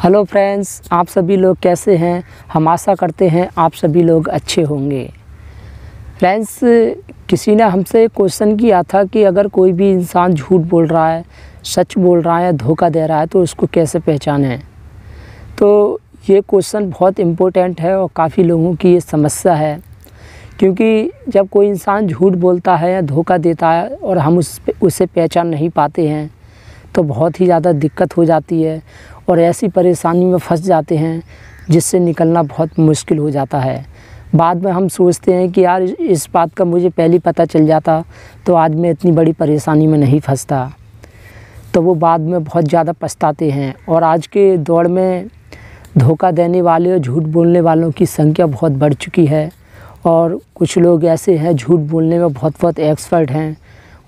Hello friends, आप सभी लोग कैसे हैं। हम आशा करते हैं आप सभी लोग अच्छे होंगे। फ्रेंड्स, किसी ने हमसे क्वेश्चन किया था कि अगर कोई भी इंसान झूठ बोल रहा है, सच बोल रहा है, धोखा दे रहा है तो उसको कैसे पहचानें। तो ये क्वेश्चन बहुत इम्पोर्टेंट है और काफ़ी लोगों की ये समस्या है, क्योंकि जब कोई इंसान झूठ बोलता है या धोखा देता है और हम उसे पहचान नहीं पाते हैं तो बहुत ही ज़्यादा दिक्कत हो जाती है और ऐसी परेशानी में फंस जाते हैं जिससे निकलना बहुत मुश्किल हो जाता है। बाद में हम सोचते हैं कि यार इस बात का मुझे पहले पता चल जाता तो आज मैं इतनी बड़ी परेशानी में नहीं फंसता। तो वो बाद में बहुत ज़्यादा पछताते हैं। और आज के दौर में धोखा देने वाले और झूठ बोलने वालों की संख्या बहुत बढ़ चुकी है और कुछ लोग ऐसे हैं झूठ बोलने में बहुत एक्सपर्ट हैं,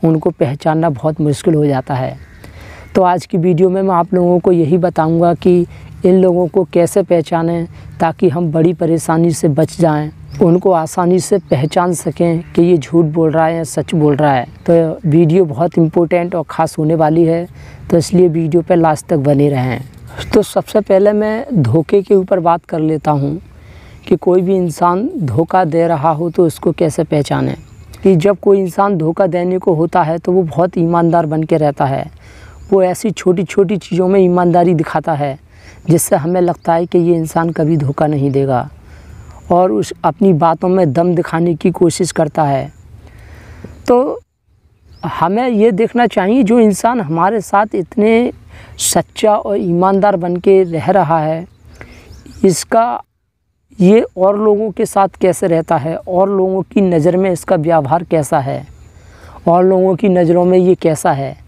उनको पहचानना बहुत मुश्किल हो जाता है। तो आज की वीडियो में मैं आप लोगों को यही बताऊंगा कि इन लोगों को कैसे पहचानें ताकि हम बड़ी परेशानी से बच जाएं, उनको आसानी से पहचान सकें कि ये झूठ बोल रहा है या सच बोल रहा है। तो वीडियो बहुत इम्पोर्टेंट और ख़ास होने वाली है, तो इसलिए वीडियो पर लास्ट तक बने रहें। तो सबसे पहले मैं धोखे के ऊपर बात कर लेता हूँ कि कोई भी इंसान धोखा दे रहा हो तो उसको कैसे पहचानें। कि जब कोई इंसान धोखा देने को होता है तो वो बहुत ईमानदार बन के रहता है। वो ऐसी छोटी छोटी चीज़ों में ईमानदारी दिखाता है जिससे हमें लगता है कि ये इंसान कभी धोखा नहीं देगा और उस अपनी बातों में दम दिखाने की कोशिश करता है। तो हमें ये देखना चाहिए जो इंसान हमारे साथ इतने सच्चा और ईमानदार बन के रह रहा है, इसका ये और लोगों के साथ कैसे रहता है, और लोगों की नज़र में इसका व्यवहार कैसा है, और लोगों की नज़रों में ये कैसा है।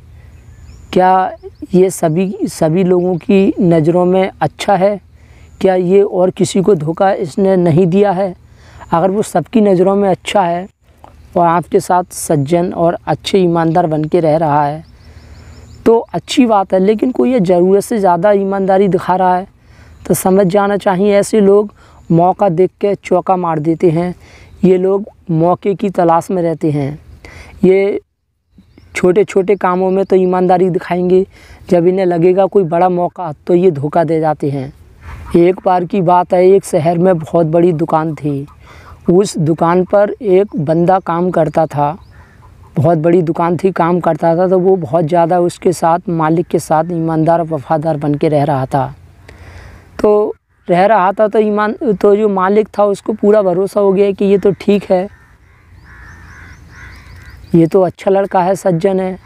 क्या ये सभी लोगों की नज़रों में अच्छा है? क्या ये और किसी को धोखा इसने नहीं दिया है? अगर वो सबकी नज़रों में अच्छा है और आपके साथ सज्जन और अच्छे ईमानदार बन के रह रहा है तो अच्छी बात है। लेकिन कोई ये ज़रूरत से ज़्यादा ईमानदारी दिखा रहा है तो समझ जाना चाहिए ऐसे लोग मौका देख के चौका मार देते हैं। ये लोग मौके की तलाश में रहते हैं। ये छोटे छोटे कामों में तो ईमानदारी दिखाएंगे, जब इन्हें लगेगा कोई बड़ा मौका तो ये धोखा दे जाते हैं। एक बार की बात है, एक शहर में बहुत बड़ी दुकान थी। उस दुकान पर एक बंदा काम करता था, बहुत बड़ी दुकान थी, काम करता था। तो वो बहुत ज़्यादा उसके साथ, मालिक के साथ ईमानदार वफ़ादार बन के रह रहा था। तो जो मालिक था उसको पूरा भरोसा हो गया कि ये तो ठीक है, ये तो अच्छा लड़का है, सज्जन है।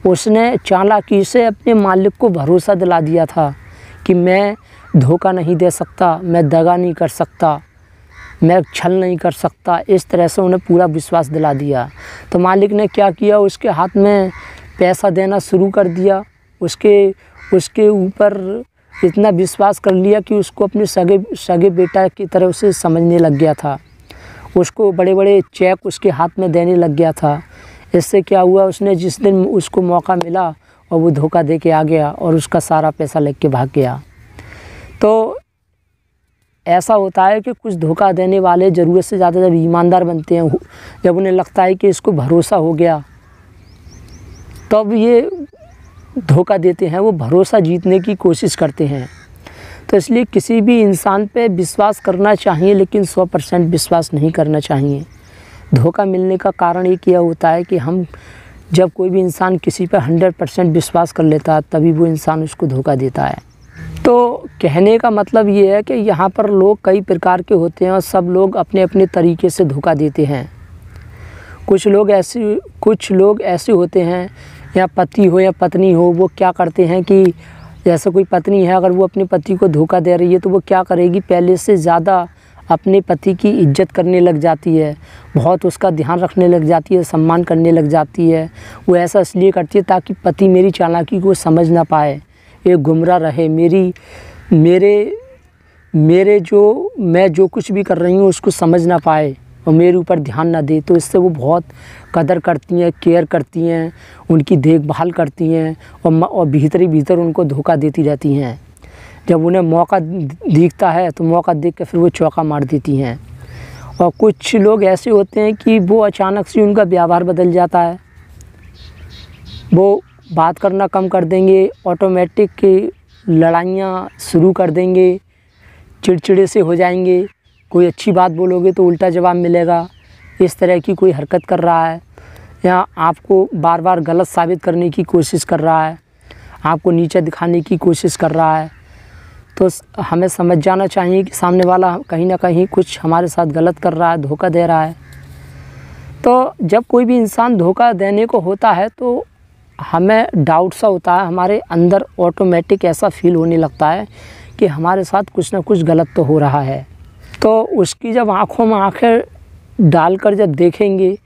उसने चालाकी से अपने मालिक को भरोसा दिला दिया था कि मैं धोखा नहीं दे सकता, मैं दगा नहीं कर सकता, मैं छल नहीं कर सकता। इस तरह से उन्हें पूरा विश्वास दिला दिया। तो मालिक ने क्या किया, उसके हाथ में पैसा देना शुरू कर दिया। उसके ऊपर इतना विश्वास कर लिया कि उसको अपने सगे बेटा की तरह उसे समझने लग गया था। उसको बड़े बड़े चेक उसके हाथ में देने लग गया था। इससे क्या हुआ, उसने जिस दिन उसको मौका मिला और वो धोखा दे के आ गया और उसका सारा पैसा लेके भाग गया। तो ऐसा होता है कि कुछ धोखा देने वाले ज़रूरत से ज़्यादा जब ईमानदार बनते हैं, जब उन्हें लगता है कि इसको भरोसा हो गया, तब ये धोखा देते हैं, वो भरोसा जीतने की कोशिश करते हैं। तो इसलिए किसी भी इंसान पे विश्वास करना चाहिए, लेकिन 100% विश्वास नहीं करना चाहिए। धोखा मिलने का कारण एक यह होता है कि हम जब कोई भी इंसान किसी पर 100% विश्वास कर लेता है तभी वो इंसान उसको धोखा देता है। तो कहने का मतलब ये है कि यहाँ पर लोग कई प्रकार के होते हैं और सब लोग अपने अपने तरीके से धोखा देते हैं। कुछ लोग ऐसे होते हैं, या पति हो या पत्नी हो, वो क्या करते हैं कि जैसे कोई पत्नी है, अगर वो अपने पति को धोखा दे रही है तो वो क्या करेगी, पहले से ज़्यादा अपने पति की इज्जत करने लग जाती है, बहुत उसका ध्यान रखने लग जाती है, सम्मान करने लग जाती है। वो ऐसा इसलिए करती है ताकि पति मेरी चालाकी को समझ ना पाए, एक गुमराह रहे, मैं जो कुछ भी कर रही हूँ उसको समझ ना पाए और मेरे ऊपर ध्यान ना दे। तो इससे वो बहुत कदर करती हैं, केयर करती हैं, उनकी देखभाल करती हैं और भीतर उनको धोखा देती रहती हैं। जब उन्हें मौका दिखता है तो मौका देख के फिर वो चौका मार देती हैं। और कुछ लोग ऐसे होते हैं कि वो अचानक से उनका व्यवहार बदल जाता है, वो बात करना कम कर देंगे, ऑटोमेटिक लड़ाइयाँ शुरू कर देंगे, चिड़चिड़े से हो जाएंगे, कोई अच्छी बात बोलोगे तो उल्टा जवाब मिलेगा, इस तरह की कोई हरकत कर रहा है, या आपको बार बार गलत साबित करने की कोशिश कर रहा है, आपको नीचा दिखाने की कोशिश कर रहा है, तो हमें समझ जाना चाहिए कि सामने वाला कहीं ना कहीं कुछ हमारे साथ गलत कर रहा है, धोखा दे रहा है। तो जब कोई भी इंसान धोखा देने को होता है तो हमें डाउट सा होता है, हमारे अंदर ऑटोमेटिक ऐसा फील होने लगता है कि हमारे साथ कुछ ना कुछ गलत तो हो रहा है। तो उसकी जब आँखों में आँखें डालकर जब देखेंगे,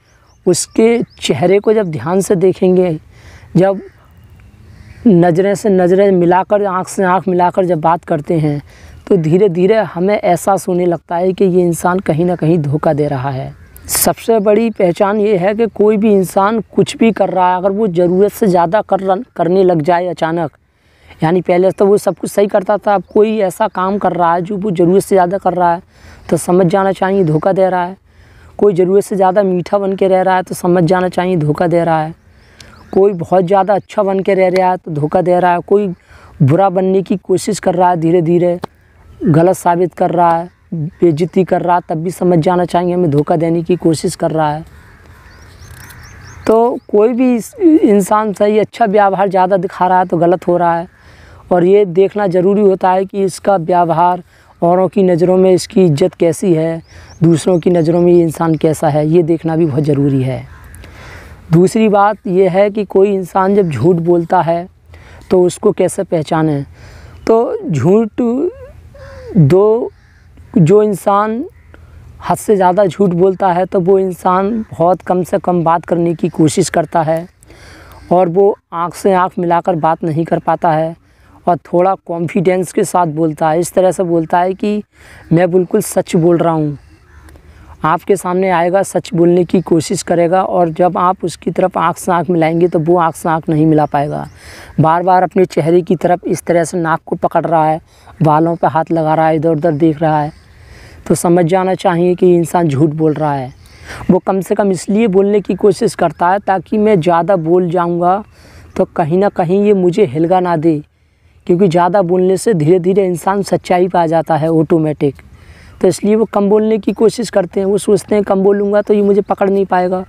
उसके चेहरे को जब ध्यान से देखेंगे, जब नज़रें से नज़रें मिलाकर, आँख से आँख मिलाकर जब बात करते हैं, तो धीरे धीरे हमें एहसास होने लगता है कि ये इंसान कहीं ना कहीं धोखा दे रहा है। सबसे बड़ी पहचान ये है कि कोई भी इंसान कुछ भी कर रहा है, अगर वो ज़रूरत से ज़्यादा करने लग जाए अचानक, यानी पहले तो वो सब कुछ सही करता था, अब कोई ऐसा काम कर रहा है जो वो ज़रूरत से ज़्यादा कर रहा है, तो समझ जाना चाहिए धोखा दे रहा है। कोई ज़रूरत से ज़्यादा मीठा बन के रह रहा है तो समझ जाना चाहिए धोखा दे रहा है। कोई बहुत ज़्यादा अच्छा बन के रह रहा है तो धोखा दे रहा है। कोई बुरा बनने की कोशिश कर रहा है, धीरे धीरे गलत साबित कर रहा है, बेइज्जती कर रहा है, तब भी समझ जाना चाहिए हमें धोखा देने की कोशिश कर रहा है। तो कोई भी इंसान सही अच्छा व्यवहार ज़्यादा दिखा रहा है तो गलत हो रहा है, और ये देखना ज़रूरी होता है कि इसका व्यवहार औरों की नज़रों में इसकी इज्जत कैसी है, दूसरों की नज़रों में ये इंसान कैसा है, ये देखना भी बहुत ज़रूरी है। दूसरी बात यह है कि कोई इंसान जब झूठ बोलता है तो उसको कैसे पहचानें। तो झूठ जो इंसान हद से ज़्यादा झूठ बोलता है तो वो इंसान बहुत कम से कम बात करने की कोशिश करता है, और वो आँख से आँख मिलाकर बात नहीं कर पाता है, और थोड़ा कॉन्फिडेंस के साथ बोलता है। इस तरह से बोलता है कि मैं बिल्कुल सच बोल रहा हूँ। आपके सामने आएगा, सच बोलने की कोशिश करेगा, और जब आप उसकी तरफ आँख से आँख मिलाएंगे तो वो आँख से आँख नहीं मिला पाएगा। बार बार अपने चेहरे की तरफ इस तरह से नाक को पकड़ रहा है, बालों पे हाथ लगा रहा है, इधर उधर देख रहा है, तो समझ जाना चाहिए कि इंसान झूठ बोल रहा है। वो कम से कम इसलिए बोलने की कोशिश करता है ताकि मैं ज़्यादा बोल जाऊँगा तो कहीं ना कहीं ये मुझे हिलगा ना दे, क्योंकि ज़्यादा बोलने से धीरे धीरे इंसान सच्चाई पे आ जाता है ऑटोमेटिक। तो इसलिए वो कम बोलने की कोशिश करते हैं। वो सोचते हैं कम बोलूँगा तो ये मुझे पकड़ नहीं पाएगा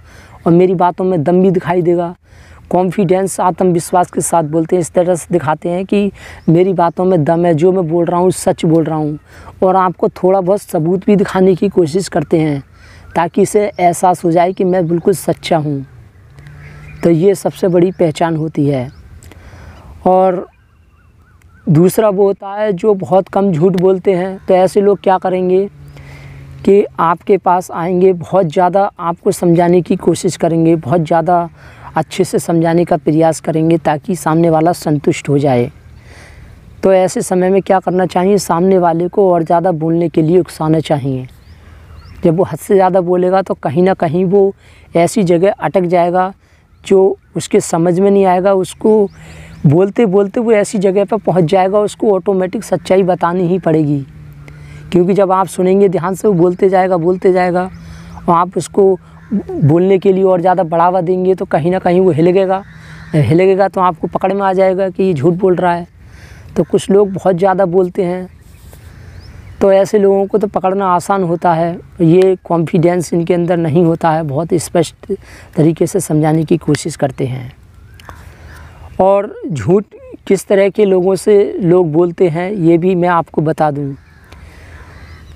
और मेरी बातों में दम भी दिखाई देगा। कॉन्फिडेंस, आत्मविश्वास के साथ बोलते हैं, इस तरह से दिखाते हैं कि मेरी बातों में दम है, जो मैं बोल रहा हूँ सच बोल रहा हूँ, और आपको थोड़ा बहुत सबूत भी दिखाने की कोशिश करते हैं ताकि इसे एहसास हो जाए कि मैं बिल्कुल सच्चा हूँ। तो ये सबसे बड़ी पहचान होती है। और दूसरा वो होता है जो बहुत कम झूठ बोलते हैं। तो ऐसे लोग क्या करेंगे कि आपके पास आएंगे, बहुत ज़्यादा आपको समझाने की कोशिश करेंगे, बहुत ज़्यादा अच्छे से समझाने का प्रयास करेंगे ताकि सामने वाला संतुष्ट हो जाए। तो ऐसे समय में क्या करना चाहिए, सामने वाले को और ज़्यादा बोलने के लिए उकसाना चाहिए। जब वो हद से ज़्यादा बोलेगा तो कहीं ना कहीं वो ऐसी जगह अटक जाएगा जो उसके समझ में नहीं आएगा। उसको बोलते बोलते वो ऐसी जगह पर पहुंच जाएगा, उसको ऑटोमेटिक सच्चाई बतानी ही पड़ेगी, क्योंकि जब आप सुनेंगे ध्यान से वो बोलते जाएगा और आप उसको बोलने के लिए और ज़्यादा बढ़ावा देंगे तो कहीं ना कहीं वो हिलेगा तो आपको पकड़ में आ जाएगा कि ये झूठ बोल रहा है। तो कुछ लोग बहुत ज़्यादा बोलते हैं, तो ऐसे लोगों को तो पकड़ना आसान होता है, ये कॉन्फिडेंस इनके अंदर नहीं होता है, बहुत स्पष्ट तरीके से समझाने की कोशिश करते हैं। और झूठ किस तरह के लोगों से लोग बोलते हैं ये भी मैं आपको बता दूं।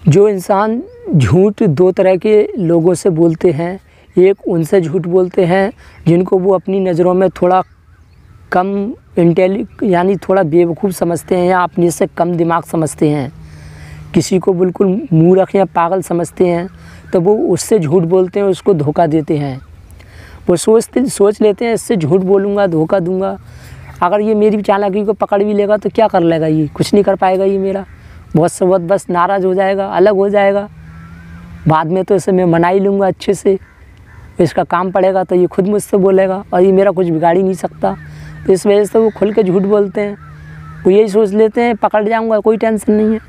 जो इंसान झूठ दो तरह के लोगों से बोलते हैं, एक उनसे झूठ बोलते हैं जिनको वो अपनी नज़रों में थोड़ा कम यानी थोड़ा बेवकूफ़ समझते हैं या अपने से कम दिमाग समझते हैं, किसी को बिल्कुल मूर्ख या पागल समझते हैं, तो वो उससे झूठ बोलते हैं, उसको धोखा देते हैं। वो सोच लेते हैं इससे झूठ बोलूँगा, धोखा दूँगा, अगर ये मेरी चालाकी को पकड़ भी लेगा तो क्या कर लेगा, ये कुछ नहीं कर पाएगा, ये मेरा बहुत से बहुत बस नाराज़ हो जाएगा, अलग हो जाएगा। बाद में तो इसे मैं मना ही लूँगा अच्छे से, इसका काम पड़ेगा तो ये खुद मुझसे बोलेगा और ये मेरा कुछ बिगाड़ ही नहीं सकता। तो इस वजह से वो खुल के झूठ बोलते हैं। वो यही सोच लेते हैं पकड़ जाऊँगा, कोई टेंशन नहीं है।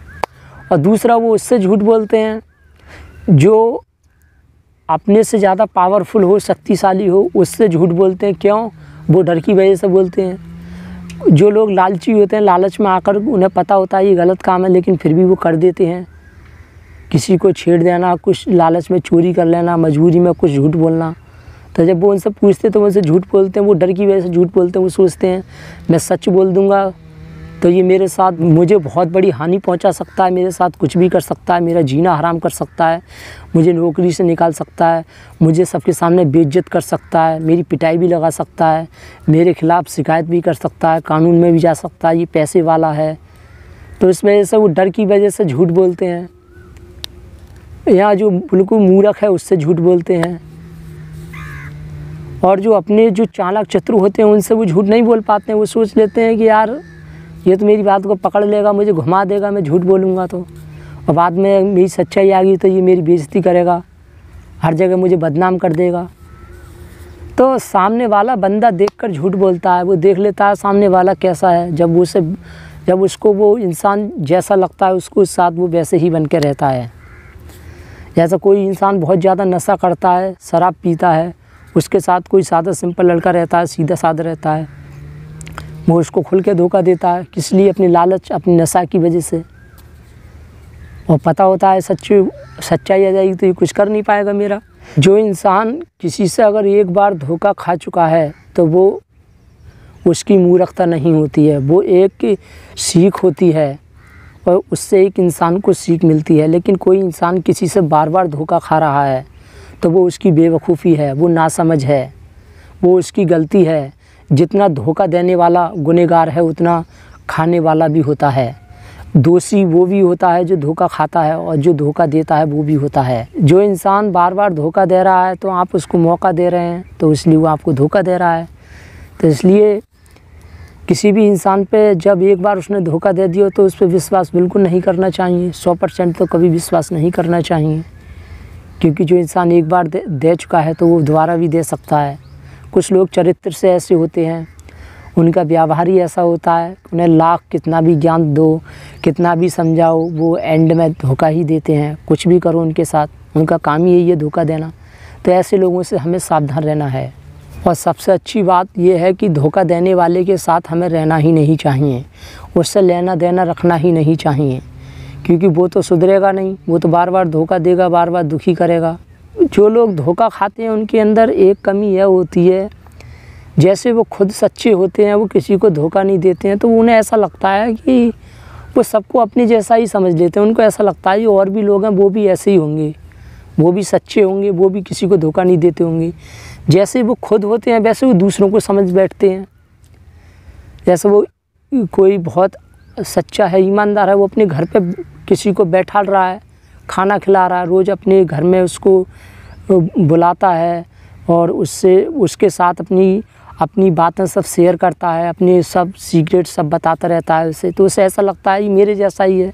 और दूसरा वो उससे झूठ बोलते हैं जो अपने से ज़्यादा पावरफुल हो, शक्तिशाली हो, उससे झूठ बोलते हैं। क्यों? वो डर की वजह से बोलते हैं। जो लोग लालची होते हैं, लालच में आकर उन्हें पता होता है ये गलत काम है, लेकिन फिर भी वो कर देते हैं। किसी को छेड़ देना, कुछ लालच में चोरी कर लेना, मजबूरी में कुछ झूठ बोलना। तो जब वो उनसे पूछते तो वो उनसे झूठ बोलते हैं, वो डर की वजह से झूठ बोलते हैं। वो सोचते हैं मैं सच बोल दूंगा तो ये मेरे साथ मुझे बहुत बड़ी हानि पहुंचा सकता है, मेरे साथ कुछ भी कर सकता है, मेरा जीना हराम कर सकता है, मुझे नौकरी से निकाल सकता है, मुझे सबके सामने बेइज्जत कर सकता है, मेरी पिटाई भी लगा सकता है, मेरे खिलाफ़ शिकायत भी कर सकता है, कानून में भी जा सकता है, ये पैसे वाला है। तो इस वजह से वो डर की वजह से झूठ बोलते हैं। यहाँ जो बिल्कुल मूर्ख है उससे झूठ बोलते हैं। और जो अपने जो चालाक चतुर होते हैं उनसे वो झूठ नहीं बोल पाते हैं। वो सोच लेते हैं कि यार ये तो मेरी बात को पकड़ लेगा, मुझे घुमा देगा, मैं झूठ बोलूँगा तो, और बाद में मेरी सच्चाई आ गई तो ये मेरी बेइज्जती करेगा, हर जगह मुझे बदनाम कर देगा। तो सामने वाला बंदा देखकर झूठ बोलता है। वो देख लेता है सामने वाला कैसा है। जब उसको वो इंसान जैसा लगता है उसको उस साथ वो वैसे ही बन के रहता है। जैसा कोई इंसान बहुत ज़्यादा नशा करता है, शराब पीता है, उसके साथ कोई सादा सिंपल लड़का रहता है, सीधा साधा रहता है, वो उसको खुल के धोखा देता है। किस लिए? अपनी लालच, अपनी नशा की वजह से। और पता होता है सच्चाई आ जाएगी तो ये कुछ कर नहीं पाएगा मेरा। जो इंसान किसी से अगर एक बार धोखा खा चुका है तो वो उसकी मूर्खता नहीं होती है, वो एक सीख होती है और उससे एक इंसान को सीख मिलती है। लेकिन कोई इंसान किसी से बार बार धोखा खा रहा है तो वो उसकी बेवकूफ़ी है, वो नासमझ है, वो उसकी गलती है। जितना धोखा देने वाला गुनहगार है उतना खाने वाला भी होता है। दोषी वो भी होता है जो धोखा खाता है और जो धोखा देता है वो भी होता है। जो इंसान बार बार धोखा दे रहा है तो आप उसको मौका दे रहे हैं तो इसलिए वो आपको धोखा दे रहा है। तो इसलिए किसी भी इंसान पे जब एक बार उसने धोखा दे दिया तो उस पर विश्वास बिल्कुल नहीं करना चाहिए। 100% तो कभी विश्वास नहीं करना चाहिए, क्योंकि जो इंसान एक बार दे चुका है तो वो दोबारा भी दे सकता है। कुछ लोग चरित्र से ऐसे होते हैं, उनका व्यवहार ही ऐसा होता है, उन्हें लाख कितना भी ज्ञान दो, कितना भी समझाओ, वो एंड में धोखा ही देते हैं। कुछ भी करो उनके साथ, उनका काम ही यही है धोखा देना। तो ऐसे लोगों से हमें सावधान रहना है। और सबसे अच्छी बात यह है कि धोखा देने वाले के साथ हमें रहना ही नहीं चाहिए, उससे लेना देना रखना ही नहीं चाहिए, क्योंकि वो तो सुधरेगा नहीं, वो तो बार बार धोखा देगा, बार बार दुखी करेगा। जो लोग धोखा खाते हैं उनके अंदर एक कमी यह होती है, जैसे वो खुद सच्चे होते हैं, वो किसी को धोखा नहीं देते हैं, तो उन्हें ऐसा लगता है कि वो सबको अपने जैसा ही समझ लेते हैं। उनको ऐसा लगता है कि और भी लोग हैं वो भी ऐसे ही होंगे, वो भी सच्चे होंगे, वो भी किसी को धोखा नहीं देते होंगे। जैसे वो खुद होते हैं वैसे वो दूसरों को समझ बैठते हैं। जैसे वो कोई बहुत सच्चा है, ईमानदार है, वो अपने घर पे किसी को बैठा रहा है, खाना खिला रहा है, रोज़ अपने घर में उसको बुलाता है और उसके साथ अपनी बातें सब शेयर करता है, अपने सब सीक्रेट सब बताता रहता है उसे, तो उसे ऐसा लगता है ये मेरे जैसा ही है।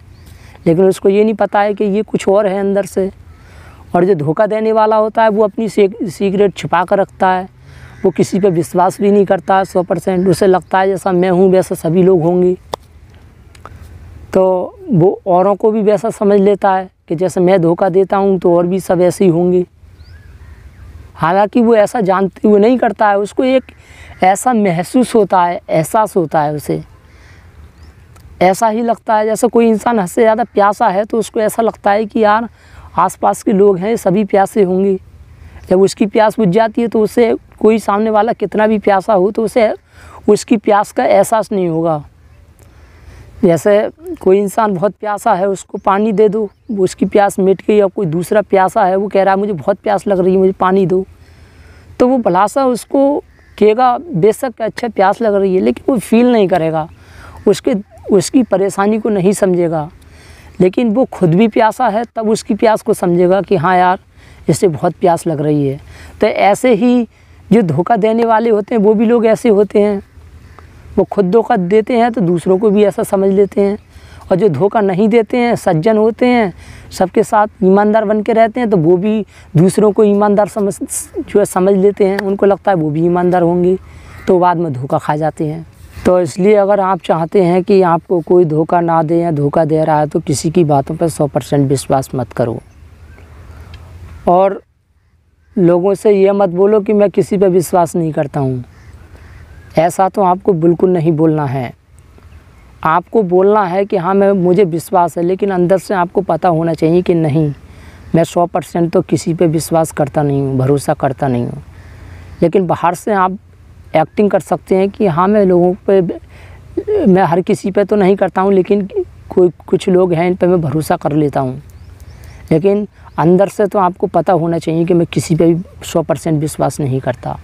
लेकिन उसको ये नहीं पता है कि ये कुछ और है अंदर से। और जो धोखा देने वाला होता है वो अपनी सीक्रेट छुपा कर रखता है, वो किसी पे विश्वास भी नहीं करता 100%। उसे लगता है जैसा मैं हूँ वैसा सभी लोग होंगे, तो वो औरों को भी वैसा समझ लेता है कि जैसे मैं धोखा देता हूँ तो और भी सब ऐसे ही होंगे। हालांकि वो ऐसा जानते हुए नहीं करता है, उसको एक ऐसा महसूस होता है, एहसास होता है, उसे ऐसा ही लगता है जैसे कोई इंसान हद से ज़्यादा प्यासा है तो उसको ऐसा लगता है कि यार आसपास के लोग हैं सभी प्यासे होंगे। जब उसकी प्यास बुझ जाती है तो उसे कोई सामने वाला कितना भी प्यासा हो तो उसे उसकी प्यास का एहसास नहीं होगा। जैसे कोई इंसान बहुत प्यासा है, उसको पानी दे दो, वो उसकी प्यास मिट गई, या कोई दूसरा प्यासा है वो कह रहा है मुझे बहुत प्यास लग रही है मुझे पानी दो, तो वो भला सा उसको कहेगा बेशक अच्छा प्यास लग रही है, लेकिन वो फील नहीं करेगा, उसकी परेशानी को नहीं समझेगा। लेकिन वो खुद भी प्यासा है तब उसकी प्यास को समझेगा कि हाँ यार इससे बहुत प्यास लग रही है। तो ऐसे ही जो धोखा देने वाले होते हैं वो भी लोग ऐसे होते हैं, वो खुद धोखा देते हैं तो दूसरों को भी ऐसा समझ लेते हैं। और जो धोखा नहीं देते हैं, सज्जन होते हैं, सबके साथ ईमानदार बन के रहते हैं, तो वो भी दूसरों को ईमानदार समझ लेते हैं। उनको लगता है वो भी ईमानदार होंगे, तो बाद में धोखा खा जाते हैं। तो इसलिए अगर आप चाहते हैं कि आपको कोई धोखा ना दे या धोखा दे रहा है तो किसी की बातों पर 100% विश्वास मत करो। और लोगों से ये मत बोलो कि मैं किसी पे विश्वास नहीं करता हूँ। ऐसा तो आपको बिल्कुल नहीं बोलना है। आपको बोलना है कि हाँ मुझे विश्वास है, लेकिन अंदर से आपको पता होना चाहिए कि नहीं, मैं 100% तो किसी पे विश्वास करता नहीं हूँ, भरोसा करता नहीं हूँ। लेकिन बाहर से आप एक्टिंग कर सकते हैं कि हाँ मैं लोगों पे, मैं हर किसी पे तो नहीं करता हूँ, लेकिन कुछ लोग हैं इन पे मैं भरोसा कर लेता हूँ। लेकिन अंदर से तो आपको पता होना चाहिए कि मैं किसी पे भी 100% विश्वास नहीं करता।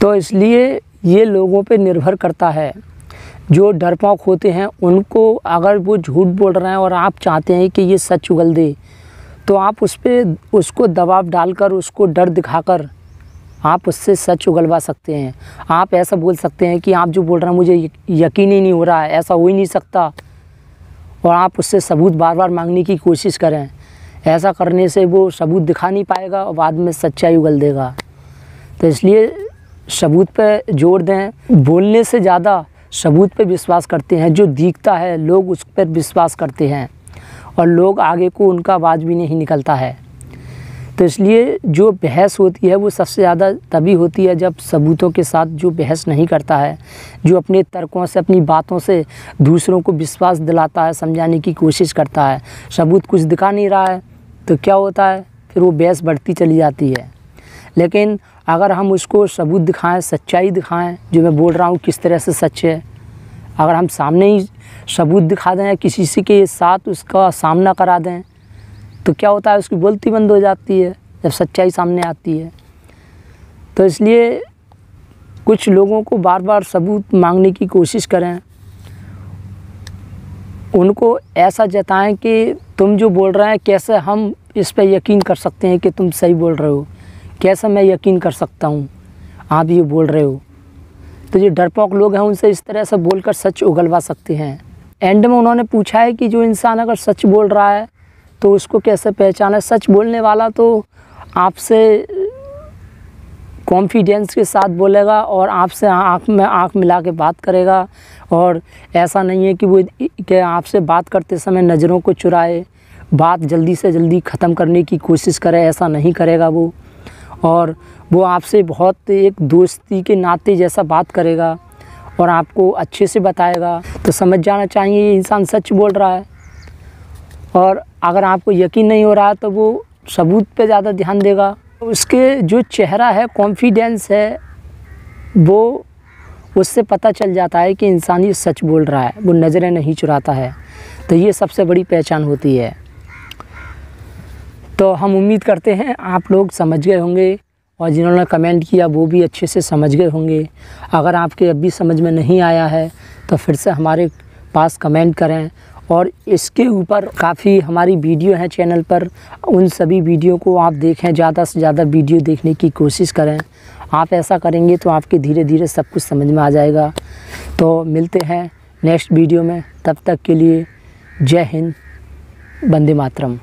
तो इसलिए ये लोगों पे निर्भर करता है। जो डरपोक होते हैं उनको, अगर वो झूठ बोल रहे हैं और आप चाहते हैं कि ये सच उगल दे, तो आप उसको दबाव डालकर, उसको डर दिखाकर आप उससे सच उगलवा सकते हैं। आप ऐसा बोल सकते हैं कि आप जो बोल रहे हैं मुझे यकीन ही नहीं हो रहा है, ऐसा हो ही नहीं सकता, और आप उससे सबूत बार बार मांगने की कोशिश करें। ऐसा करने से वो सबूत दिखा नहीं पाएगा और बाद में सच्चाई उगल देगा। तो इसलिए सबूत पे जोर दें। बोलने से ज़्यादा सबूत पे विश्वास करते हैं। जो दिखता है लोग उस पर विश्वास करते हैं, और लोग आगे को उनका आवाज़ भी नहीं निकलता है। तो इसलिए जो बहस होती है वो सबसे ज़्यादा तभी होती है जब सबूतों के साथ जो बहस नहीं करता है, जो अपने तर्कों से, अपनी बातों से दूसरों को विश्वास दिलाता है, समझाने की कोशिश करता है। सबूत कुछ दिखा नहीं रहा है तो क्या होता है, फिर वो बहस बढ़ती चली जाती है। लेकिन अगर हम उसको सबूत दिखाएं, सच्चाई दिखाएं, जो मैं बोल रहा हूँ किस तरह से सच है, अगर हम सामने ही सबूत दिखा दें, किसी से के साथ उसका सामना करा दें, तो क्या होता है, उसकी बोलती बंद हो जाती है जब सच्चाई सामने आती है। तो इसलिए कुछ लोगों को बार बार सबूत मांगने की कोशिश करें, उनको ऐसा जताएं कि तुम जो बोल रहे हैं कैसे हम इस पर यकीन कर सकते हैं कि तुम सही बोल रहे हो, कैसे मैं यकीन कर सकता हूँ आप ये बोल रहे हो। तो जो डरपोक लोग हैं उनसे इस तरह से बोलकर सच उगलवा सकते हैं। एंड में उन्होंने पूछा है कि जो इंसान अगर सच बोल रहा है तो उसको कैसे पहचाना। सच बोलने वाला तो आपसे कॉन्फिडेंस के साथ बोलेगा और आपसे आँख में आँख मिला के बात करेगा, और ऐसा नहीं है कि आपसे बात करते समय नज़रों को चुराए, बात जल्दी से जल्दी ख़त्म करने की कोशिश करे, ऐसा नहीं करेगा वो। और वो आपसे बहुत एक दोस्ती के नाते जैसा बात करेगा और आपको अच्छे से बताएगा। तो समझ जाना चाहिए ये इंसान सच बोल रहा है। और अगर आपको यकीन नहीं हो रहा तो वो सबूत पे ज़्यादा ध्यान देगा। उसके जो चेहरा है, कॉन्फिडेंस है, वो उससे पता चल जाता है कि इंसान ये सच बोल रहा है, वो नज़रें नहीं चुराता है। तो ये सबसे बड़ी पहचान होती है। तो हम उम्मीद करते हैं आप लोग समझ गए होंगे, और जिन्होंने कमेंट किया वो भी अच्छे से समझ गए होंगे। अगर आपके अब भी समझ में नहीं आया है तो फिर से हमारे पास कमेंट करें, और इसके ऊपर काफ़ी हमारी वीडियो हैं चैनल पर, उन सभी वीडियो को आप देखें, ज़्यादा से ज़्यादा वीडियो देखने की कोशिश करें। आप ऐसा करेंगे तो आपके धीरे धीरे सब कुछ समझ में आ जाएगा। तो मिलते हैं नेक्स्ट वीडियो में, तब तक के लिए जय हिंद, वंदे मातरम।